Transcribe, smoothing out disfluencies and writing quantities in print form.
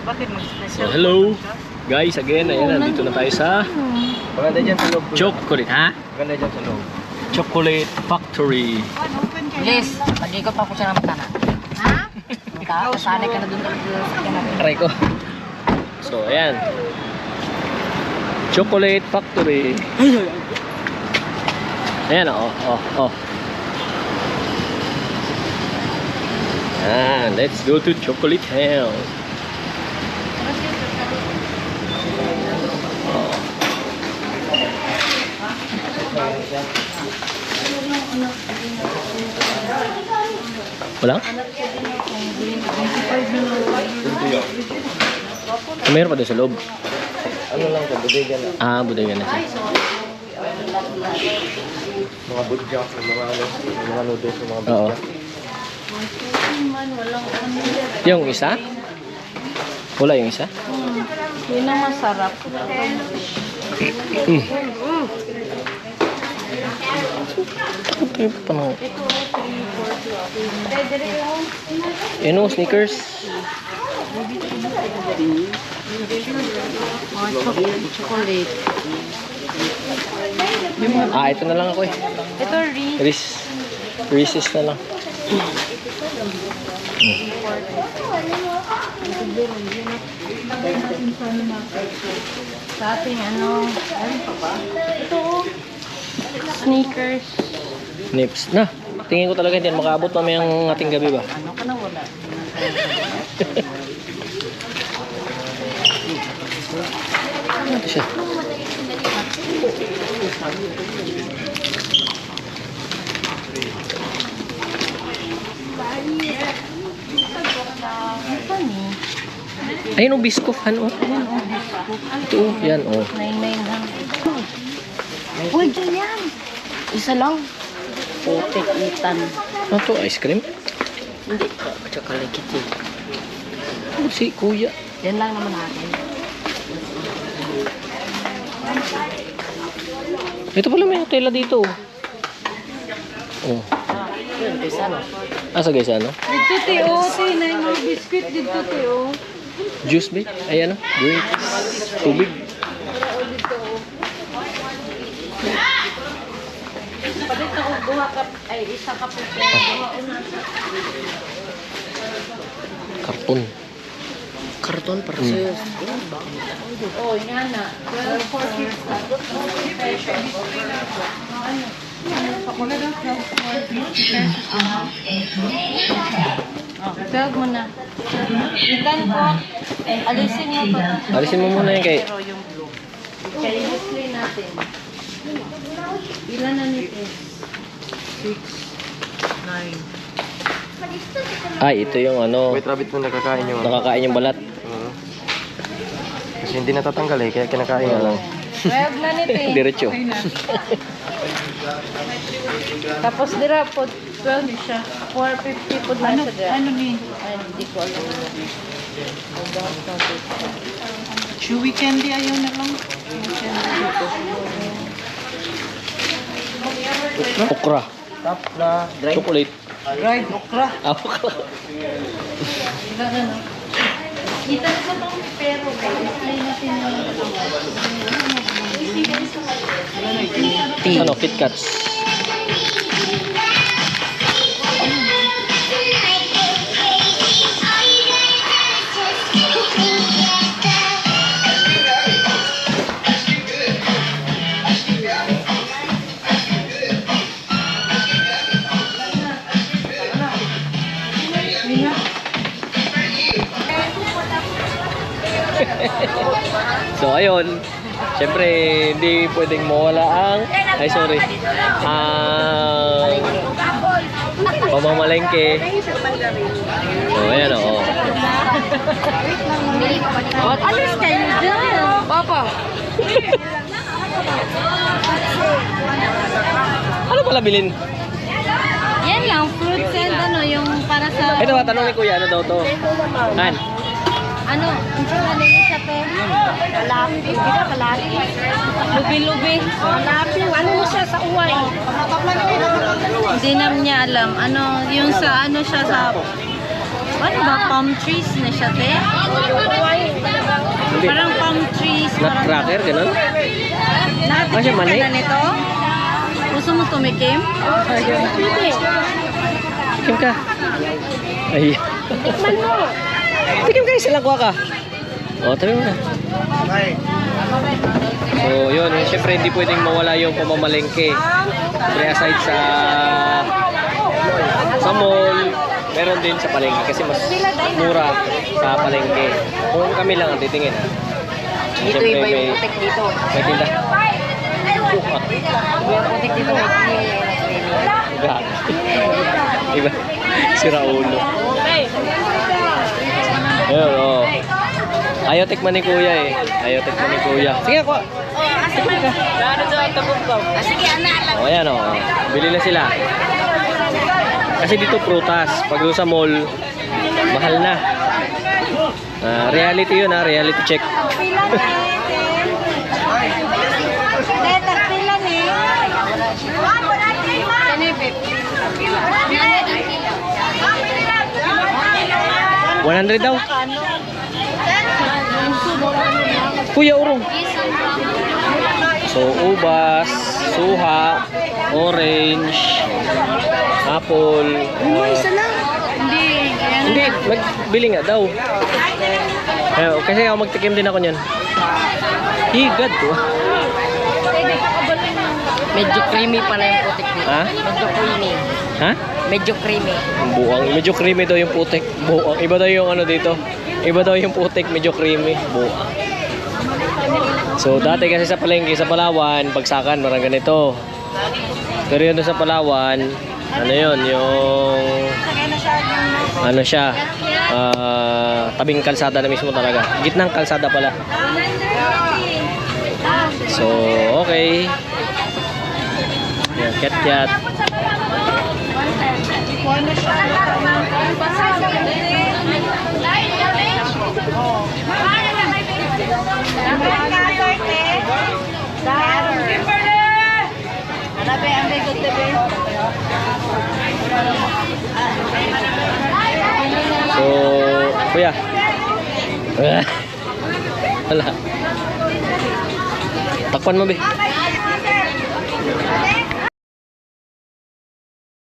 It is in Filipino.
Bakit So, hello guys, again, ayan, nandito na tayo sa Maganda dyan sa loob. Chocolate, ha? Maganda dyan sa loob. Chocolate Factory. Please, mag-ikot pa po siya ng mata. Ha? Kasanay ka na dun sa kinabit. Aray ko. So, ayan. Chocolate Factory. Ayan, oh. Ayan, let's go to Chocolate House. Wala? Mayroon pa doon sa loob. Ano lang sa bodega na. Ah, bodega na siya. Mga budjak, mga noodles, mga Oo. budjak. Yung isa? Wala yung isa? Yun ang masarap. Ito yung panang... Ano, sneakers? Chocolate. Ah, ito na lang ako eh. Ito, Reese's na lang. Sa ating ano pa? Ito, sneakers. Nips. Na, tingin ko talaga hindi makaabot mamayang ating gabi ba? Ano ka na wala? Ito siya. Ayun o, biskof. Ano? Ito, yan o. 9,900. Uy, yan! Isa lang. Putik itan. Ano to? Ice cream? Hindi. Tsaka lekit eh. Ano si kuya? Yan lang naman natin. Ito pala may tela dito. Oh. Yun, isa no? Asa guys, ano? Dito tiyo, tinay mo biscuit dito tiyo. Juice ba? Ay ano? Drinks. Tubig. Palit ako buha ka, ay isa ka po. Karton. Karton para sa'yo. Oh, yan na. 12 for kids na. Tawag mo na. Ikan ko. Alisin mo pa. Alisin mo muna yan kay... Pero yung blue. Kaya i-display natin. Ilan na nito? 6, 9. Ay, ito yung ano... Wait, rabbit mo nakakain yung... Nakakain yung balat. Kasi hindi natatanggal eh, kaya kinakain na lang. 12 na nito eh. Diretso. Tapos dira po 12 siya. 450 po na siya dira. Ano ni? Ay, hindi ko alam. Chewy candy ayaw na lang. Okra. Top na dry. Chocolate. Dried okra. Ah, okra. Iba na no? Kita na sa itong pero display natin yung Ano, Kit Kats. So ayun, syempre hindi pwedeng mawala ang pamamalengke. So ayan o. alis kayo dyan. Papa. Ano pala bilhin? Yan lang, fruits and ano, yung para sa... Ito, tanong ni Kuya, ano daw to? Han? Ano, ang ano niya siya, pe? Kalapi. Lubi-lubi. Kalapi. Ano mo siya sa uway? Hindi naman niya alam. Ano, yung sa ano siya sa... Ano ba? Palm trees na siya, te? Uway. Nutcracker, ganun? Ah, siya mani? nito? Gusto mo tumikim? Pwede. Tikim ka. Ay. Tikman mo. Tikim ka, silang kuha ka. O, tabi mo na. So, yun. Siyempre, hindi pwedeng mawala yung pamamalengke. Siyempre, aside sa mall, meron din sa palengke kasi mas mura sa palengke. Kung kami lang ang titingin, ha. Dito Siyempre, iba yung putik dito. may tinda. Yung putik dito may Gag. Iba. Sira ulo. Ayun, oh. Ayaw tikman ni kuya eh. Ayaw tikman ni kuya. Sige, kuha. Sige, anak. O, ayan o. Bili na sila. Kasi dito prutas. Pag doon sa mall, mahal na. Reality yun ha. Reality check. Tagpilan eh. 100 daw. Kuya, urong. So, ubas, suha, orange, apple. Isa lang. Hindi. Hindi, magbili nga daw. Kasi ako magtikim din ako niyan. Higad to. Medyo creamy pala yung putik dito. Ha? Medyo creamy. Ha? Medyo creamy. Buang. Medyo creamy daw yung putik. Buang. Iba daw yung ano dito. Iba daw yung putik, medyo creamy. Buang. So, dati kasi sa palengke, sa Palawan, bagsakan, marang ganito. Pero yun doon sa Palawan, ano yun, yung... Ano siya, tabing kalsada na mismo talaga. Gitnang kalsada pala. So, okay. Yan, cat-cat. So, kuya. Wala. Takpan mo, be.